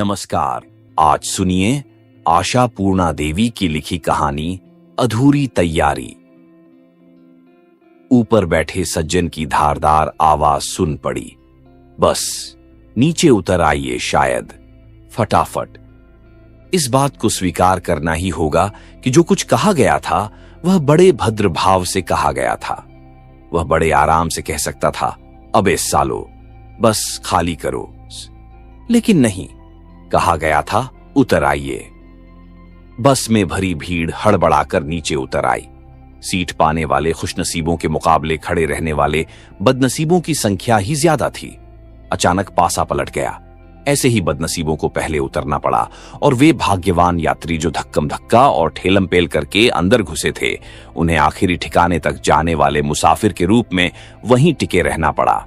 नमस्कार। आज सुनिए आशा पूर्णा देवी की लिखी कहानी अधूरी तैयारी। ऊपर बैठे सज्जन की धारदार आवाज सुन पड़ी। बस नीचे उतर आइए शायद, फटाफट। इस बात को स्वीकार करना ही होगा कि जो कुछ कहा गया था वह बड़े भद्र भाव से कहा गया था। वह बड़े आराम से कह सकता था, अबे सालो बस खाली करो, लेकिन नहीं, कहा गया था उतर आइए। बस में भरी भीड़ हड़बड़ाकर नीचे उतर आई। सीट पाने वाले खुशनसीबों के मुकाबले खड़े रहने वाले बदनसीबों की संख्या ही ज्यादा थी। अचानक पासा पलट गया। ऐसे ही बदनसीबों को पहले उतरना पड़ा और वे भाग्यवान यात्री जो धक्कम धक्का और ठेलम पेल करके अंदर घुसे थे, उन्हें आखिरी ठिकाने तक जाने वाले मुसाफिर के रूप में वहीं टिके रहना पड़ा।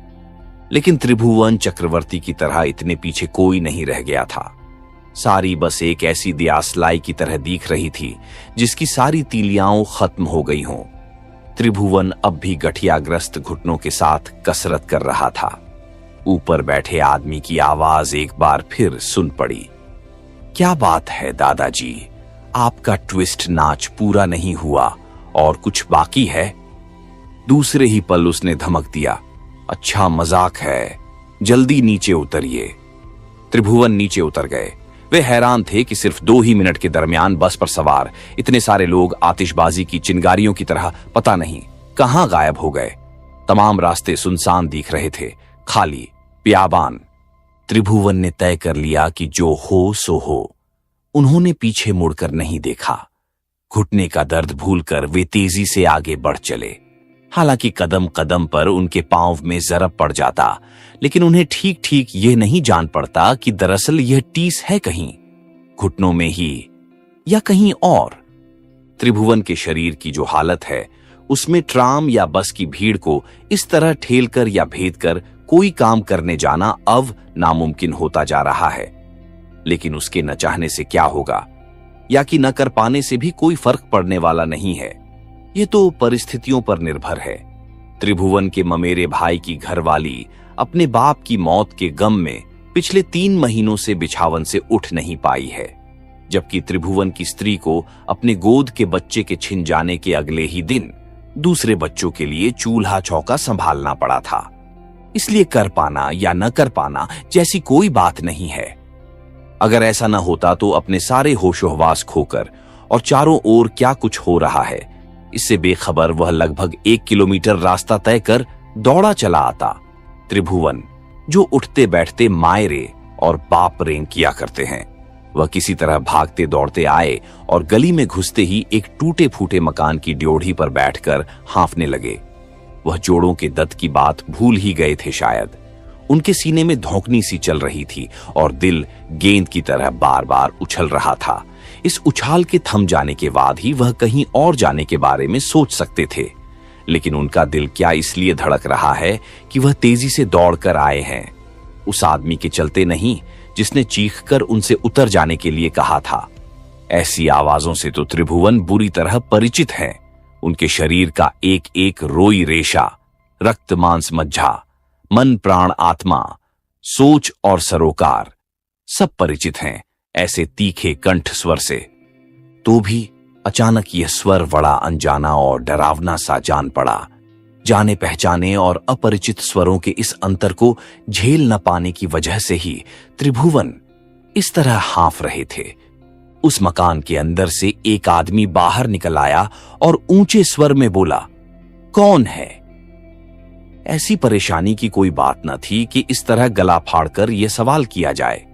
लेकिन त्रिभुवन चक्रवर्ती की तरह इतने पीछे कोई नहीं रह गया था। सारी बस एक ऐसी दियासलाई की तरह दिख रही थी जिसकी सारी तीलियां खत्म हो गई हों। त्रिभुवन अब भी गठियाग्रस्त घुटनों के साथ कसरत कर रहा था। ऊपर बैठे आदमी की आवाज एक बार फिर सुन पड़ी। क्या बात है दादाजी, आपका ट्विस्ट नाच पूरा नहीं हुआ और कुछ बाकी है? दूसरे ही पल उसने धमक दिया, अच्छा मजाक है, जल्दी नीचे उतरिए। त्रिभुवन नीचे उतर गए। वे हैरान थे कि सिर्फ 2 ही मिनट के दरमियान बस पर सवार इतने सारे लोग आतिशबाजी की चिंगारियों की तरह पता नहीं कहां गायब हो गए। तमाम रास्ते सुनसान दिख रहे थे, खाली, बियाबान। त्रिभुवन ने तय कर लिया कि जो हो सो हो। उन्होंने पीछे मुड़कर नहीं देखा। घुटने का दर्द भूलकर वे तेजी से आगे बढ़ चले। हालांकि कदम कदम पर उनके पांव में जरब पड़ जाता, लेकिन उन्हें ठीक ठीक ये नहीं जान पड़ता कि दरअसल यह टीस है कहीं घुटनों में ही या कहीं और। त्रिभुवन के शरीर की जो हालत है, उसमें ट्राम या बस की भीड़ को इस तरह ठेलकर या भेदकर कोई काम करने जाना अब नामुमकिन होता जा रहा है। लेकिन उसके न चाहने से क्या होगा, या कि न कर पाने से भी कोई फर्क पड़ने वाला नहीं है। ये तो परिस्थितियों पर निर्भर है। त्रिभुवन के ममेरे भाई की घरवाली अपने बाप की मौत के गम में पिछले 3 महीनों से बिछावन से उठ नहीं पाई है, जबकि त्रिभुवन की स्त्री को अपने गोद के बच्चे के छिन जाने के अगले ही दिन दूसरे बच्चों के लिए चूल्हा चौका संभालना पड़ा था। इसलिए कर पाना या न कर पाना जैसी कोई बात नहीं है। अगर ऐसा न होता तो अपने सारे होशोहवास खोकर और चारों ओर क्या कुछ हो रहा है इससे बेखबर वह लगभग 1 किलोमीटर रास्ता तय कर दौड़ा चला आता। त्रिभुवन जो उठते बैठते मायरे और बाप रेंग किया करते हैं, वह किसी तरह भागते दौड़ते आए और गली में घुसते ही एक टूटे फूटे मकान की ड्योढ़ी पर बैठकर हांफने लगे। वह जोड़ों के दर्द की बात भूल ही गए थे शायद। उनके सीने में धौंकनी सी चल रही थी और दिल गेंद की तरह बार बार उछल रहा था। इस उछाल के थम जाने के बाद ही वह कहीं और जाने के बारे में सोच सकते थे। लेकिन उनका दिल क्या इसलिए धड़क रहा है कि वह तेजी से दौड़कर आए हैं, उस आदमी के चलते नहीं जिसने चीखकर उनसे उतर जाने के लिए कहा था। ऐसी आवाजों से तो त्रिभुवन बुरी तरह परिचित है। उनके शरीर का एक एक रोई रेशा, रक्त मांस मज्जा, मन प्राण आत्मा, सोच और सरोकार सब परिचित हैं ऐसे तीखे कंठ स्वर से। तो भी अचानक यह स्वर बड़ा अनजाना और डरावना सा जान पड़ा। जाने पहचाने और अपरिचित स्वरों के इस अंतर को झेल न पाने की वजह से ही त्रिभुवन इस तरह हांफ रहे थे। उस मकान के अंदर से एक आदमी बाहर निकल आया और ऊंचे स्वर में बोला, कौन है? ऐसी परेशानी की कोई बात न थी कि इस तरह गला फाड़कर यह सवाल किया जाए।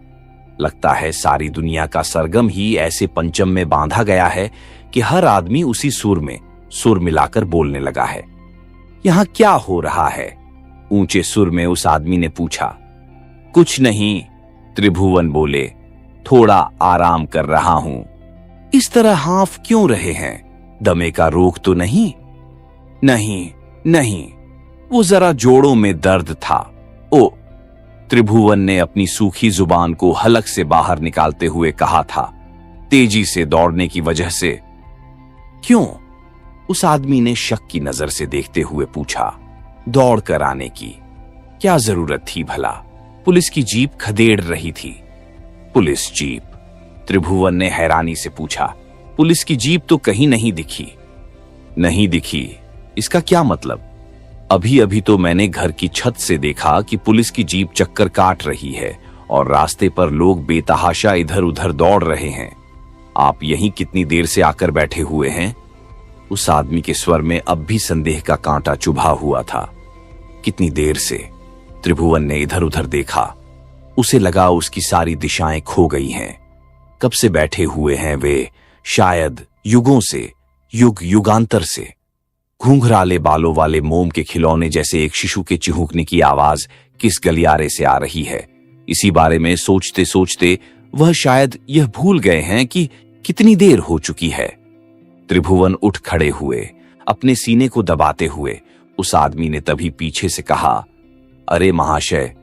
लगता है सारी दुनिया का सरगम ही ऐसे पंचम में बांधा गया है कि हर आदमी उसी सुर में सुर मिलाकर बोलने लगा है। यहां क्या हो रहा है? ऊंचे सुर में उस आदमी ने पूछा। कुछ नहीं, त्रिभुवन बोले, थोड़ा आराम कर रहा हूं। इस तरह हांफ क्यों रहे हैं? दमे का रोग तो नहीं? नहीं नहीं, वो जरा जोड़ों में दर्द था। ओ, त्रिभुवन ने अपनी सूखी जुबान को हलक से बाहर निकालते हुए कहा था, तेजी से दौड़ने की वजह से। क्यों? उस आदमी ने शक की नजर से देखते हुए पूछा। दौड़ कर आने की क्या जरूरत थी भला? पुलिस की जीप खदेड़ रही थी। Police jeep. त्रिभुवन ने हैरानी से पूछा, पुलिस की जीप तो कहीं नहीं दिखी। नहीं दिखी, इसका क्या मतलब? अभी अभी तो मैंने घर की छत से देखा कि पुलिस की जीप चक्कर काट रही है और रास्ते पर लोग बेतहाशा इधर उधर दौड़ रहे हैं। आप यहीं कितनी देर से आकर बैठे हुए हैं? उस आदमी के स्वर में अब भी संदेह का कांटा चुभा हुआ था। कितनी देर से? त्रिभुवन ने इधर उधर देखा। उसे लगा उसकी सारी दिशाएं खो गई हैं। कब से बैठे हुए हैं वे? शायद युगों से, युग युगांतर से। घूंघराले बालों वाले मोम के खिलौने जैसे एक शिशु के चिहुकने की आवाज किस गलियारे से आ रही है? इसी बारे में सोचते सोचते वह शायद यह भूल गए हैं कि कितनी देर हो चुकी है। त्रिभुवन उठ खड़े हुए, अपने सीने को दबाते हुए। उस आदमी ने तभी पीछे से कहा, अरे महाशय,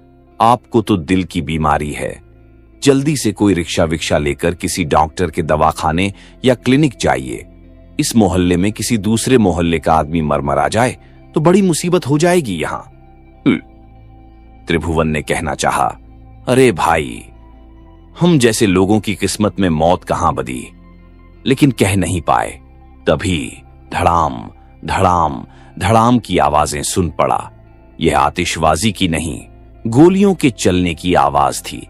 आपको तो दिल की बीमारी है। जल्दी से कोई रिक्शा विक्शा लेकर किसी डॉक्टर के दवाखाने या क्लिनिक जाइए। इस मोहल्ले में किसी दूसरे मोहल्ले का आदमी मर जाए तो बड़ी मुसीबत हो जाएगी यहां। त्रिभुवन ने कहना चाहा, अरे भाई, हम जैसे लोगों की किस्मत में मौत कहां बदी, लेकिन कह नहीं पाए। तभी धड़ाम धड़ाम धड़ाम की आवाजें सुन पड़ा। यह आतिशबाजी की नहीं, गोलियों के चलने की आवाज थी।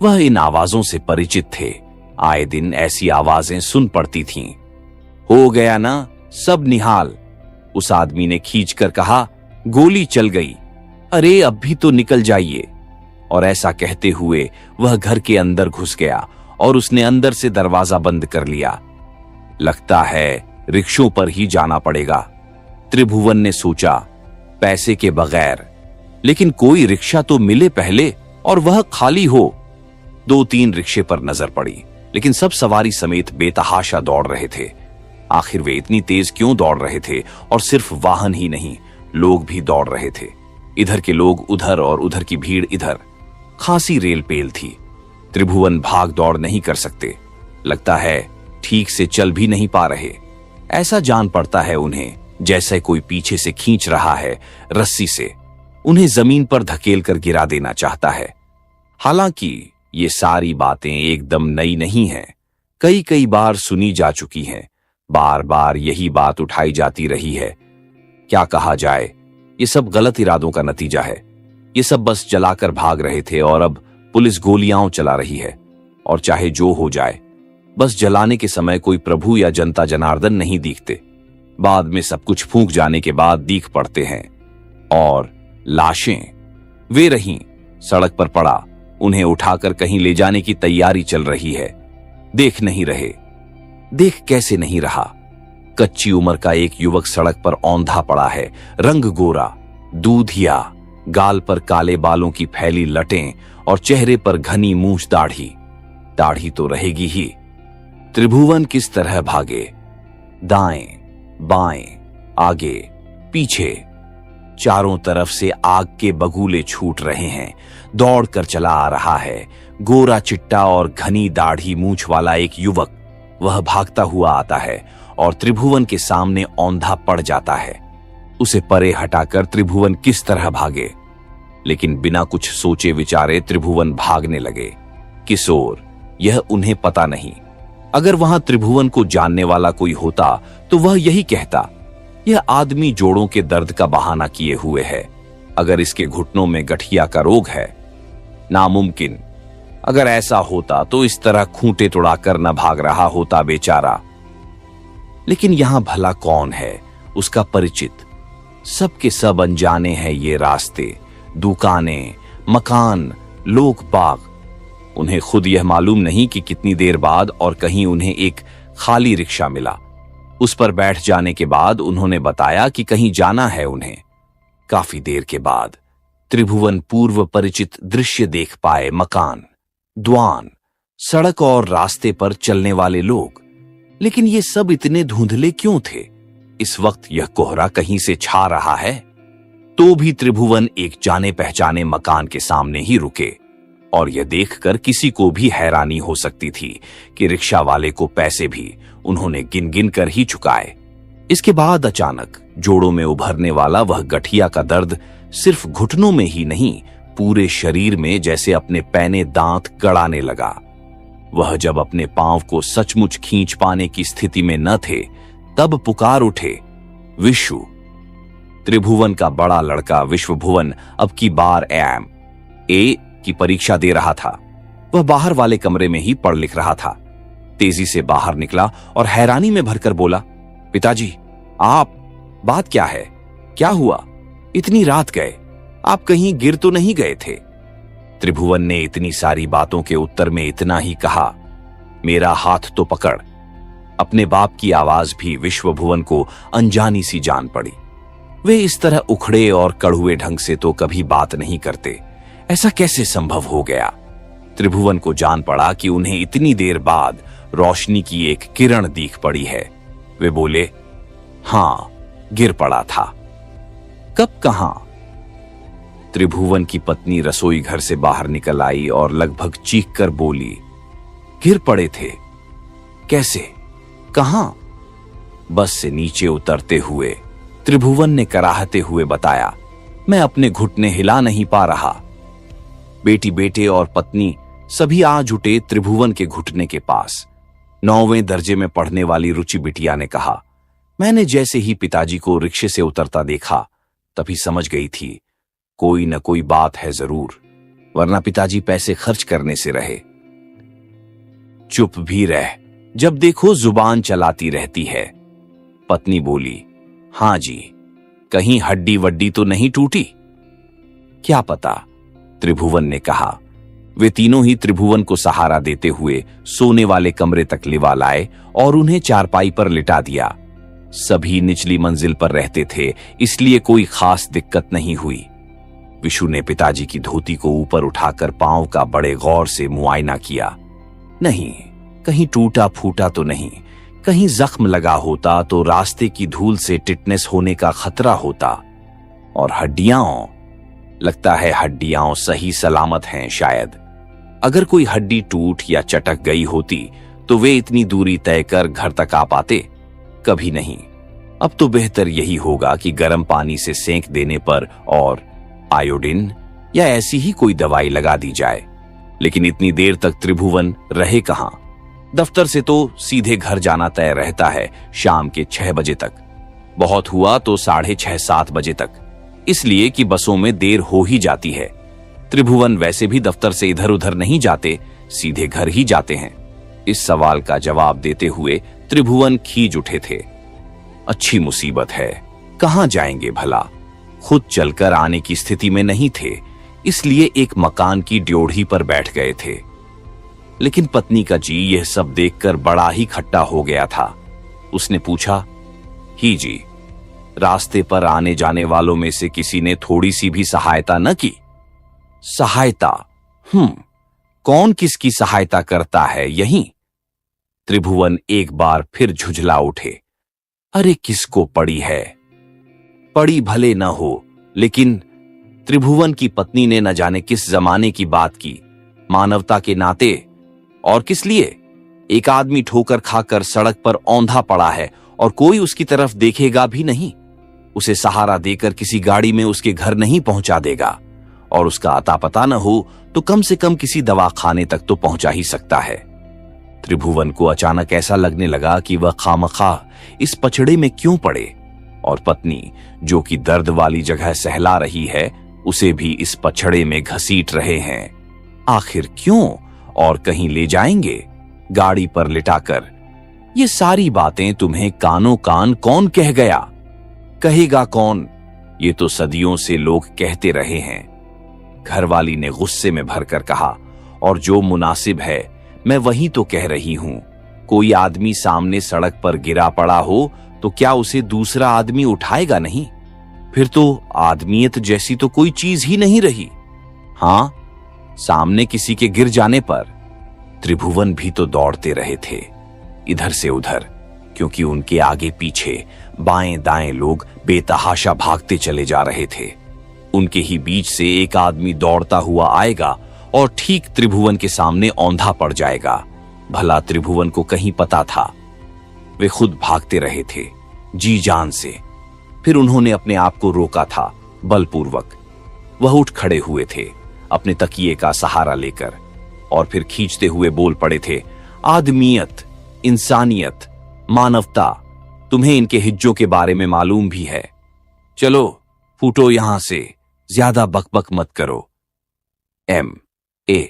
वह इन आवाजों से परिचित थे। आए दिन ऐसी आवाजें सुन पड़ती थीं। हो गया ना सब निहाल, उस आदमी ने खींचकर कहा, गोली चल गई। अरे अब भी तो निकल जाइए। और ऐसा कहते हुए वह घर के अंदर घुस गया और उसने अंदर से दरवाजा बंद कर लिया। लगता है रिक्शों पर ही जाना पड़ेगा, त्रिभुवन ने सोचा, पैसे के बगैर। लेकिन कोई रिक्शा तो मिले पहले, और वह खाली हो। 2-3 रिक्शे पर नजर पड़ी, लेकिन सब सवारी समेत बेतहाशा दौड़ रहे थे। आखिर वे इतनी तेज क्यों दौड़ रहे थे? और सिर्फ वाहन ही नहीं, लोग भी दौड़ रहे थे। इधर के लोग उधर और उधर की भीड़ इधर। खासी रेल पेल थी। त्रिभुवन भाग दौड़ नहीं कर सकते। लगता है ठीक से चल भी नहीं पा रहे। ऐसा जान पड़ता है उन्हें जैसे कोई पीछे से खींच रहा है रस्सी से, उन्हें जमीन पर धकेल कर गिरा देना चाहता है। हालांकि ये सारी बातें एकदम नई नहीं हैं, कई कई बार सुनी जा चुकी हैं। बार बार यही बात उठाई जाती रही है। क्या कहा जाए, ये सब गलत इरादों का नतीजा है। ये सब बस जलाकर भाग रहे थे और अब पुलिस गोलियां चला रही है। और चाहे जो हो जाए, बस जलाने के समय कोई प्रभु या जनता जनार्दन नहीं दिखते। बाद में सब कुछ फूंक जाने के बाद दिख पड़ते हैं। और लाशें, वे रहीं, सड़क पर पड़ा, उन्हें उठाकर कहीं ले जाने की तैयारी चल रही है। देख नहीं रहे। देख कैसे नहीं रहा? कच्ची उम्र का एक युवक सड़क पर औंधा पड़ा है, रंग गोरा, दूधिया, गाल पर काले बालों की फैली लटें और चेहरे पर घनी मूंछ दाढ़ी। दाढ़ी तो रहेगी ही। त्रिभुवन किस तरह भागे? दाएं बाएं, आगे पीछे, चारों तरफ से आग के बगुले छूट रहे हैं। दौड़कर चला आ रहा है गोरा चिट्टा और घनी दाढ़ी मूंछ वाला एक युवक। वह भागता हुआ आता है और त्रिभुवन के सामने औंधा पड़ जाता है। उसे परे हटाकर त्रिभुवन किस तरह भागे? लेकिन बिना कुछ सोचे विचारे त्रिभुवन भागने लगे। किस ओर, यह उन्हें पता नहीं। अगर वहां त्रिभुवन को जानने वाला कोई होता तो वह यही कहता, यह आदमी जोड़ों के दर्द का बहाना किए हुए है। अगर इसके घुटनों में गठिया का रोग है। नामुमकिन। अगर ऐसा होता तो इस तरह खूंटे तुड़ाकर न भाग रहा होता बेचारा। लेकिन यहां भला कौन है उसका परिचित? सब के सब अनजाने हैं ये रास्ते, दुकानें, मकान, लोग बाग। उन्हें खुद यह मालूम नहीं कि कितनी देर बाद और कहीं उन्हें एक खाली रिक्शा मिला। उस पर बैठ जाने के बाद उन्होंने बताया कि कहीं जाना है उन्हें। काफी देर के बाद त्रिभुवन पूर्व परिचित दृश्य देख पाए। मकान, द्वान, सड़क और रास्ते पर चलने वाले लोग। लेकिन ये सब इतने धुंधले क्यों थे? इस वक्त यह कोहरा कहीं से छा रहा है। तो भी त्रिभुवन एक जाने पहचाने मकान के सामने ही रुके। और यह देखकर किसी को भी हैरानी हो सकती थी कि रिक्शा वाले को पैसे भी उन्होंने गिन गिन कर ही चुकाए। इसके बाद अचानक जोड़ों में उभरने वाला वह गठिया का दर्द सिर्फ घुटनों में ही नहीं, पूरे शरीर में जैसे अपने पैने दांत गड़ाने लगा। वह जब अपने पांव को सचमुच खींच पाने की स्थिति में न थे, तब पुकार उठे, विशु। त्रिभुवन का बड़ा लड़का विश्वभुवन अब की बार ए की परीक्षा दे रहा था। वह बाहर वाले कमरे में ही पढ़ लिख रहा था। तेजी से बाहर निकला और हैरानी में भरकर बोला, पिताजी, आप, बात क्या है? क्या हुआ? इतनी रात गए, आप कहीं गिर तो नहीं गए थे? त्रिभुवन ने इतनी सारी बातों के उत्तर में इतना ही कहा, मेरा हाथ तो पकड़। अपने बाप की आवाज भी विश्वभुवन को अनजानी सी जान पड़ी। वे इस तरह उखड़े और कड़ुए ढंग से तो कभी बात नहीं करते, ऐसा कैसे संभव हो गया? त्रिभुवन को जान पड़ा कि उन्हें इतनी देर बाद रोशनी की एक किरण दिख पड़ी है। वे बोले, हां, गिर पड़ा था। कब, कहां? त्रिभुवन की पत्नी रसोई घर से बाहर निकल आई और लगभग चीख कर बोली, गिर पड़े थे? कैसे? कहां? बस से नीचे उतरते हुए त्रिभुवन ने कराहते हुए बताया, मैं अपने घुटने हिला नहीं पा रहा। बेटी, बेटे और पत्नी सभी आ जुटे त्रिभुवन के घुटने के पास। 9वें दर्जे में पढ़ने वाली रुचि बिटिया ने कहा, मैंने जैसे ही पिताजी को रिक्शे से उतरता देखा, तभी समझ गई थी कोई न कोई बात है जरूर, वरना पिताजी पैसे खर्च करने से रहे। चुप भी रह, जब देखो जुबान चलाती रहती है। पत्नी बोली, हां जी, कहीं हड्डी वड्डी तो नहीं टूटी? क्या पता, त्रिभुवन ने कहा। वे तीनों ही त्रिभुवन को सहारा देते हुए सोने वाले कमरे तक लिवा लाए और उन्हें चारपाई पर लिटा दिया। सभी निचली मंजिल पर रहते थे, इसलिए कोई खास दिक्कत नहीं हुई। विशु ने पिताजी की धोती को ऊपर उठाकर पांव का बड़े गौर से मुआयना किया। नहीं, कहीं टूटा फूटा तो नहीं। कहीं जख्म लगा होता तो रास्ते की धूल से टिटनेस होने का खतरा होता। और हड्डियां, लगता है हड्डियां सही सलामत हैं शायद। अगर कोई हड्डी टूट या चटक गई होती तो वे इतनी दूरी तय कर घर तक आ पाते? कभी नहीं। अब तो बेहतर यही होगा कि गर्म पानी से सेंक देने पर और आयोडीन या ऐसी ही कोई दवाई लगा दी जाए। लेकिन इतनी देर तक त्रिभुवन रहे कहां? दफ्तर से तो सीधे घर जाना तय रहता है शाम के 6 बजे तक, बहुत हुआ तो 6:30 7 बजे तक, इसलिए कि बसों में देर हो ही जाती है। त्रिभुवन वैसे भी दफ्तर से इधर उधर नहीं जाते, सीधे घर ही जाते हैं। इस सवाल का जवाब देते हुए त्रिभुवन खींच उठे थे। अच्छी मुसीबत है, कहां जाएंगे भला? खुद चलकर आने की स्थिति में नहीं थे, इसलिए एक मकान की ड्योढ़ी पर बैठ गए थे। लेकिन पत्नी का जी यह सब देखकर बड़ा ही खट्टा हो गया था। उसने पूछा, ही जी, रास्ते पर आने जाने वालों में से किसी ने थोड़ी सी भी सहायता न की? सहायता? कौन किसकी सहायता करता है यहीं? त्रिभुवन एक बार फिर झुझला उठे। अरे किसको पड़ी है? पड़ी भले न हो, लेकिन त्रिभुवन की पत्नी ने न जाने किस जमाने की बात की, मानवता के नाते। और किस लिए? एक आदमी ठोकर खाकर सड़क पर औंधा पड़ा है और कोई उसकी तरफ देखेगा भी नहीं। उसे सहारा देकर किसी गाड़ी में उसके घर नहीं पहुंचा देगा, और उसका अता पता न हो तो कम से कम किसी दवाखाने तक तो पहुंचा ही सकता है। त्रिभुवन को अचानक ऐसा लगने लगा कि वह खामखा इस पछड़े में क्यों पड़े, और पत्नी जो कि दर्द वाली जगह सहला रही है, उसे भी इस पछड़े में घसीट रहे हैं। आखिर क्यों? और कहीं ले जाएंगे गाड़ी पर लिटाकर? ये सारी बातें तुम्हें कानों कान कौन कह गया? कहेगा कौन? ये तो सदियों से लोग कहते रहे हैं। घरवाली ने गुस्से में भरकर कहा, और जो मुनासिब है मैं वही तो कह रही हूं। कोई आदमी सामने सड़क पर गिरा पड़ा हो तो क्या उसे दूसरा आदमी उठाएगा नहीं? फिर तो आदमियत जैसी तो कोई चीज ही नहीं रही। हां, सामने किसी के गिर जाने पर त्रिभुवन भी तो दौड़ते रहे थे इधर से उधर, क्योंकि उनके आगे पीछे बाएं दाएं लोग बेतहाशा भागते चले जा रहे थे। उनके ही बीच से एक आदमी दौड़ता हुआ आएगा और ठीक त्रिभुवन के सामने औंधा पड़ जाएगा। भला त्रिभुवन को कहीं पता था? वे खुद भागते रहे थे जी जान से। फिर उन्होंने अपने आप को रोका था बलपूर्वक। वह उठ खड़े हुए थे अपने तकिए का सहारा लेकर, और फिर खींचते हुए बोल पड़े थे, आदमियत, इंसानियत, मानवता, तुम्हें इनके हिज्जों के बारे में मालूम भी है। चलो फूटो यहां से, ज्यादा बकबक मत करो। M.A.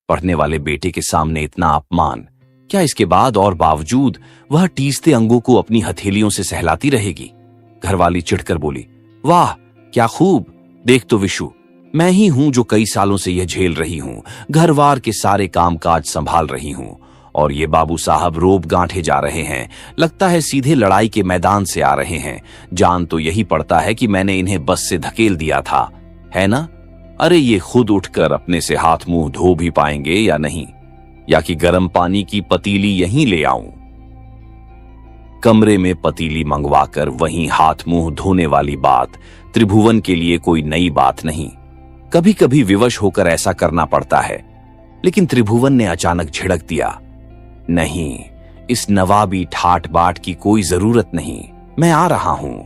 पढ़ने वाले बेटे के सामने इतना अपमान, क्या इसके बाद और बावजूद वह टीसते अंगों को अपनी हथेलियों से सहलाती रहेगी? घरवाली चिढ़कर बोली, वाह क्या खूब, देख तो विशु, मैं ही हूं जो कई सालों से यह झेल रही हूं, घरवार के सारे कामकाज संभाल रही हूं, और ये बाबू साहब रोब गांठे जा रहे हैं, लगता है सीधे लड़ाई के मैदान से आ रहे हैं। जान तो यही पड़ता है कि मैंने इन्हें बस से धकेल दिया था, है ना? अरे ये खुद उठकर अपने से हाथ मुंह धो भी पाएंगे या नहीं, या कि गर्म पानी की पतीली यहीं ले आऊं? कमरे में पतीली मंगवाकर वहीं हाथ मुंह धोने वाली बात त्रिभुवन के लिए कोई नई बात नहीं। कभी कभी विवश होकर ऐसा करना पड़ता है, लेकिन त्रिभुवन ने अचानक झिड़क दिया, नहीं, इस नवाबी ठाट बाट की कोई जरूरत नहीं, मैं आ रहा हूं।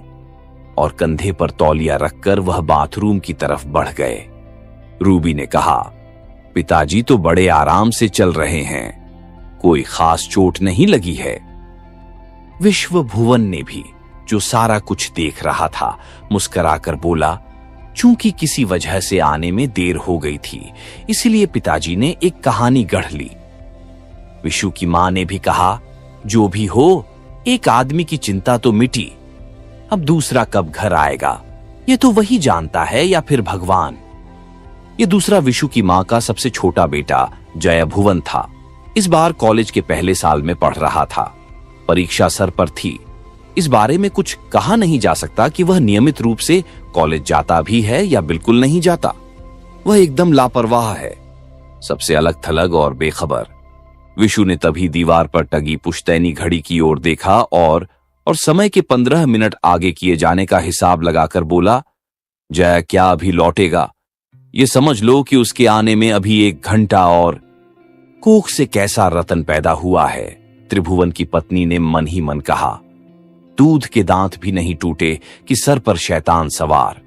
और कंधे पर तौलिया रखकर वह बाथरूम की तरफ बढ़ गए। रूबी ने कहा, पिताजी तो बड़े आराम से चल रहे हैं, कोई खास चोट नहीं लगी है? विश्व भुवन ने भी, जो सारा कुछ देख रहा था, मुस्कुराकर बोला, चूंकि किसी वजह से आने में देर हो गई थी, इसलिए पिताजी ने एक कहानी गढ़ ली। विशु की मां ने भी कहा, जो भी हो, एक आदमी की चिंता तो मिटी, अब दूसरा कब घर आएगा ये तो वही जानता है, या फिर भगवान। ये दूसरा विशु की मां का सबसे छोटा बेटा जय भुवन था। इस बार कॉलेज के पहले साल में पढ़ रहा था, परीक्षा सर पर थी। इस बारे में कुछ कहा नहीं जा सकता कि वह नियमित रूप से कॉलेज जाता भी है या बिल्कुल नहीं जाता। वह एकदम लापरवाह है, सबसे अलग थलग और बेखबर। विशु ने तभी दीवार पर टंगी पुश्तैनी घड़ी की ओर देखा और समय के 15 मिनट आगे किए जाने का हिसाब लगाकर बोला, जय क्या अभी लौटेगा? ये समझ लो कि उसके आने में अभी 1 घंटा और। कोख से कैसा रतन पैदा हुआ है, त्रिभुवन की पत्नी ने मन ही मन कहा। दूध के दांत भी नहीं टूटे कि सर पर शैतान सवार।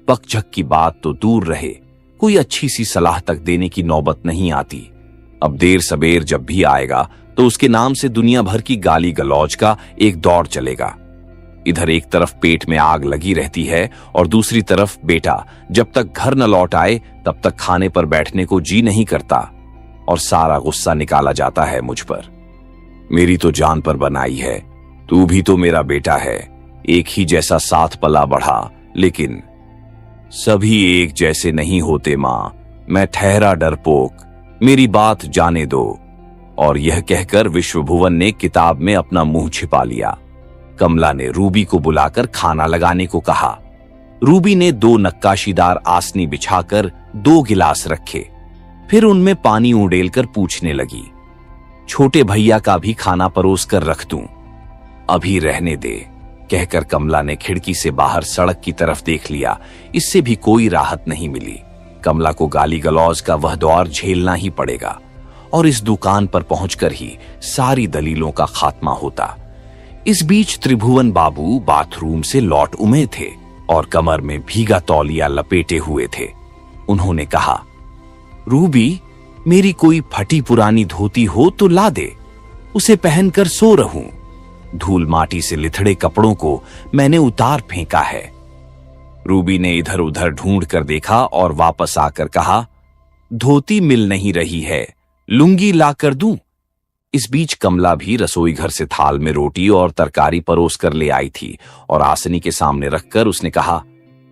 पकझक की बात तो दूर रहे, कोई अच्छी सी सलाह तक देने की नौबत नहीं आती। अब देर सबेर जब भी आएगा तो उसके नाम से दुनिया भर की गाली गलौज का एक दौर चलेगा। इधर एक तरफ पेट में आग लगी रहती है और दूसरी तरफ बेटा जब तक घर न लौट आए तब तक खाने पर बैठने को जी नहीं करता, और सारा गुस्सा निकाला जाता है मुझ पर। मेरी तो जान पर बनाई है, तू भी तो मेरा बेटा है, एक ही जैसा साथ पला बढ़ा, लेकिन सभी एक जैसे नहीं होते मां, मैं ठहरा डरपोक, मेरी बात जाने दो। और यह कहकर विश्वभुवन ने किताब में अपना मुंह छिपा लिया। कमला ने रूबी को बुलाकर खाना लगाने को कहा। रूबी ने 2 नक्काशीदार आसनी बिछाकर 2 गिलास रखे, फिर उनमें पानी उड़ेलकर पूछने लगी, छोटे भैया का भी खाना परोस कर रख दूं? अभी रहने दे, कहकर कमला ने खिड़की से बाहर सड़क की तरफ देख लिया। इससे भी कोई राहत नहीं मिली। कमला को गाली गलौज का वह दौर झेलना ही पड़ेगा, और इस दुकान पर पहुंचकर ही सारी दलीलों का खात्मा होता। इस बीच त्रिभुवन बाबू बाथरूम से लौट उमे थे और कमर में भीगा तौलिया लपेटे हुए थे। उन्होंने कहा, रूबी, मेरी कोई फटी पुरानी धोती हो तो ला दे, उसे पहनकर सो रहूं। धूल माटी से लिथड़े कपड़ों को मैंने उतार फेंका है। रूबी ने इधर उधर ढूंढ कर देखा और वापस आकर कहा, धोती मिल नहीं रही है, लुंगी ला कर दूं? इस बीच कमला भी रसोई घर से थाल में रोटी और तरकारी परोस कर ले आई थी और आसनी के सामने रखकर उसने कहा,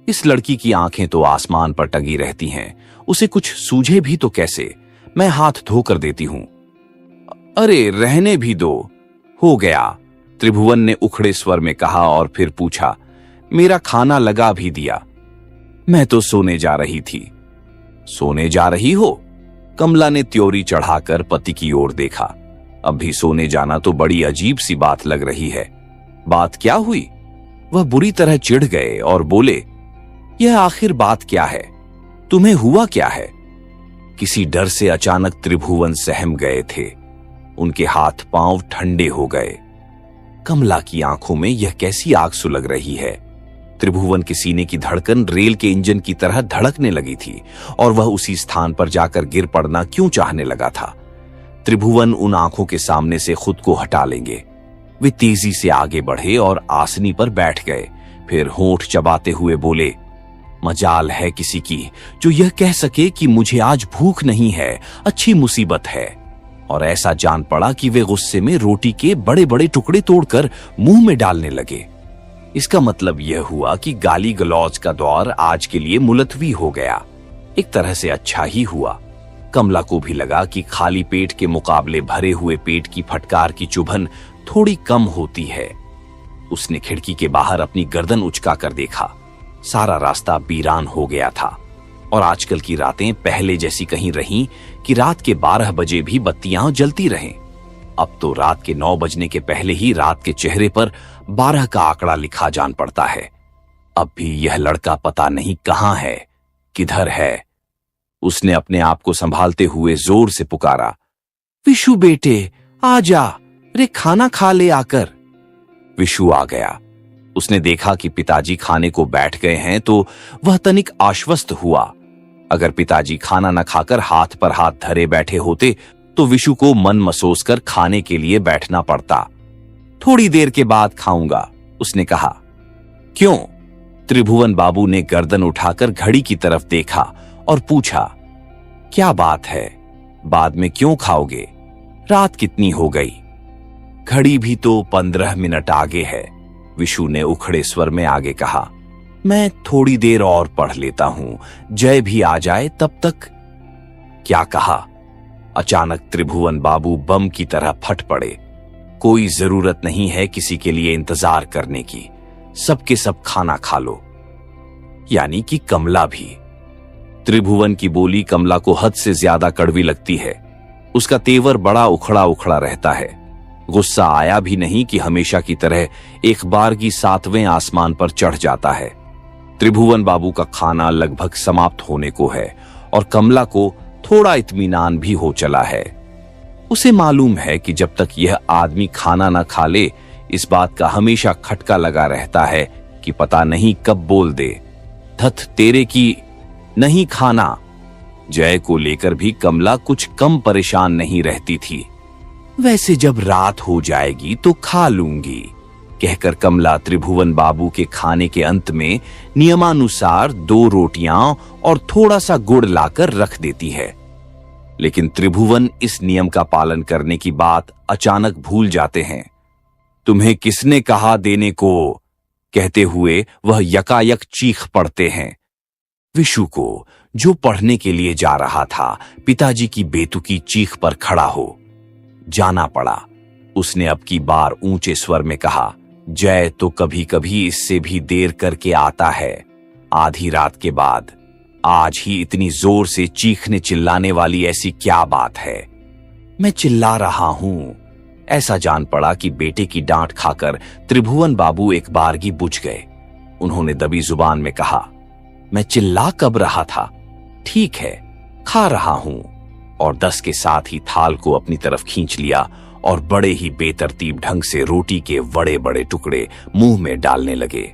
इस लड़की की आंखें तो आसमान पर टंगी रहती हैं, उसे कुछ सूझे भी तो कैसे, मैं हाथ धो कर देती हूं। अरे रहने भी दो, हो गया, त्रिभुवन ने उखड़े स्वर में कहा और फिर पूछा, मेरा खाना लगा भी दिया? मैं तो सोने जा रही थी। सोने जा रही हो? कमला ने त्योरी चढ़ाकर पति की ओर देखा। अब भी सोने जाना तो बड़ी अजीब सी बात लग रही है। बात क्या हुई? वह बुरी तरह चिढ़ गए और बोले, यह आखिर बात क्या है? तुम्हें हुआ क्या है? किसी डर से अचानक त्रिभुवन सहम गए थे। उनके हाथ पांव ठंडे हो गए। कमला की आंखों में यह कैसी आग सुलग रही है? त्रिभुवन के सीने की धड़कन रेल के इंजन की तरह धड़कने लगी थी और वह उसी स्थान पर जाकर गिर पड़ना क्यों चाहने लगा था। त्रिभुवन उन आंखों के सामने से खुद को हटा लेंगे। वे तेजी से आगे बढ़े और आसनी पर बैठ गए। फिर होंठ चबाते हुए बोले, मजाल है किसी की जो यह कह सके कि मुझे आज भूख नहीं है, अच्छी मुसीबत है। और ऐसा जान पड़ा कि वे गुस्से में रोटी के बड़े बड़े टुकड़े तोड़कर मुंह में डालने लगे। इसका मतलब यह हुआ कि गाली गलौज का दौर आज के लिए मुलतवी हो गया। एक तरह से अच्छा ही हुआ। कमला को भी लगा कि खाली पेट के मुकाबले भरे हुए पेट की फटकार की चुभन थोड़ी कम होती है। उसने खिड़की के बाहर अपनी गर्दन उचका कर देखा। सारा रास्ता वीरान हो गया था और आजकल की रातें पहले जैसी कहीं रहीं कि रात के 12 बजे भी बत्तियां जलती रहें। अब तो रात के 9 बजने के पहले ही रात के चेहरे पर 12 का आंकड़ा लिखा जान पड़ता है। अब भी यह लड़का पता नहीं कहां है, किधर है। उसने अपने आप को संभालते हुए जोर से पुकारा, विशु बेटे आजा, रे खाना खा ले आकर। विशु आ गया। उसने देखा कि पिताजी खाने को बैठ गए हैं तो वह तनिक आश्वस्त हुआ। अगर पिताजी खाना न खाकर हाथ पर हाथ धरे बैठे होते तो विशु को मन मसोस कर खाने के लिए बैठना पड़ता। थोड़ी देर के बाद खाऊंगा, उसने कहा। क्यों? त्रिभुवन बाबू ने गर्दन उठाकर घड़ी की तरफ देखा और पूछा, क्या बात है? बाद में क्यों खाओगे? रात कितनी हो गई? घड़ी भी तो 15 मिनट आगे है, विशु ने उखड़े स्वर में आगे कहा। मैं थोड़ी देर और पढ़ लेता हूं, जय भी आ जाए तब तक। क्या कहा? अचानक त्रिभुवन बाबू बम की तरह फट पड़े। कोई जरूरत नहीं है किसी के लिए इंतजार करने की, सबके सब खाना खा लो। यानी कि कमला भी। त्रिभुवन की बोली कमला को हद से ज्यादा कड़वी लगती है। उसका तेवर बड़ा उखड़ा उखड़ा रहता है। गुस्सा आया भी नहीं कि हमेशा की तरह एक बारगी 7वें आसमान पर चढ़ जाता है। त्रिभुवन बाबू का खाना लगभग समाप्त होने को है और कमला को थोड़ा इत्मीनान भी हो चला है। उसे मालूम है कि जब तक यह आदमी खाना न खा ले, इस बात का हमेशा खटका लगा रहता है कि पता नहीं कब बोल दे, धत तेरे की नहीं खाना। जय को लेकर भी कमला कुछ कम परेशान नहीं रहती थी। वैसे जब रात हो जाएगी तो खा लूंगी, कहकर कमला त्रिभुवन बाबू के खाने के अंत में नियमानुसार 2 रोटियां और थोड़ा सा गुड़ लाकर रख देती है। लेकिन त्रिभुवन इस नियम का पालन करने की बात अचानक भूल जाते हैं। तुम्हें किसने कहा देने को? कहते हुए वह यकायक चीख पड़ते हैं। विशु को, जो पढ़ने के लिए जा रहा था, पिताजी की बेतुकी चीख पर खड़ा हो जाना पड़ा। उसने अब की बार ऊंचे स्वर में कहा, जय तो कभी कभी इससे भी देर करके आता है, आधी रात के बाद। आज ही इतनी जोर से चीखने चिल्लाने वाली ऐसी क्या बात है? मैं चिल्ला रहा हूं। ऐसा जान पड़ा कि बेटे की डांट खाकर त्रिभुवन बाबू एक बारगी बुझ गए। उन्होंने दबी जुबान में कहा, मैं चिल्ला कब रहा था? ठीक है, खा रहा हूं। और 10 के साथ ही थाल को अपनी तरफ खींच लिया और बड़े ही बेतरतीब ढंग से रोटी के बड़े बड़े टुकड़े मुंह में डालने लगे।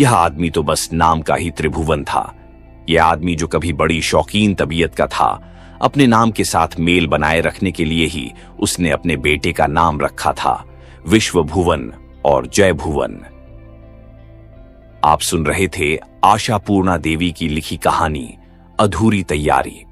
यह आदमी तो बस नाम का ही त्रिभुवन था। यह आदमी जो कभी बड़ी शौकीन तबीयत का था, अपने नाम के साथ मेल बनाए रखने के लिए ही उसने अपने बेटे का नाम रखा था, विश्वभुवन और जय भुवन। आप सुन रहे थे आशापूर्णा देवी की लिखी कहानी अधूरी तैयारी।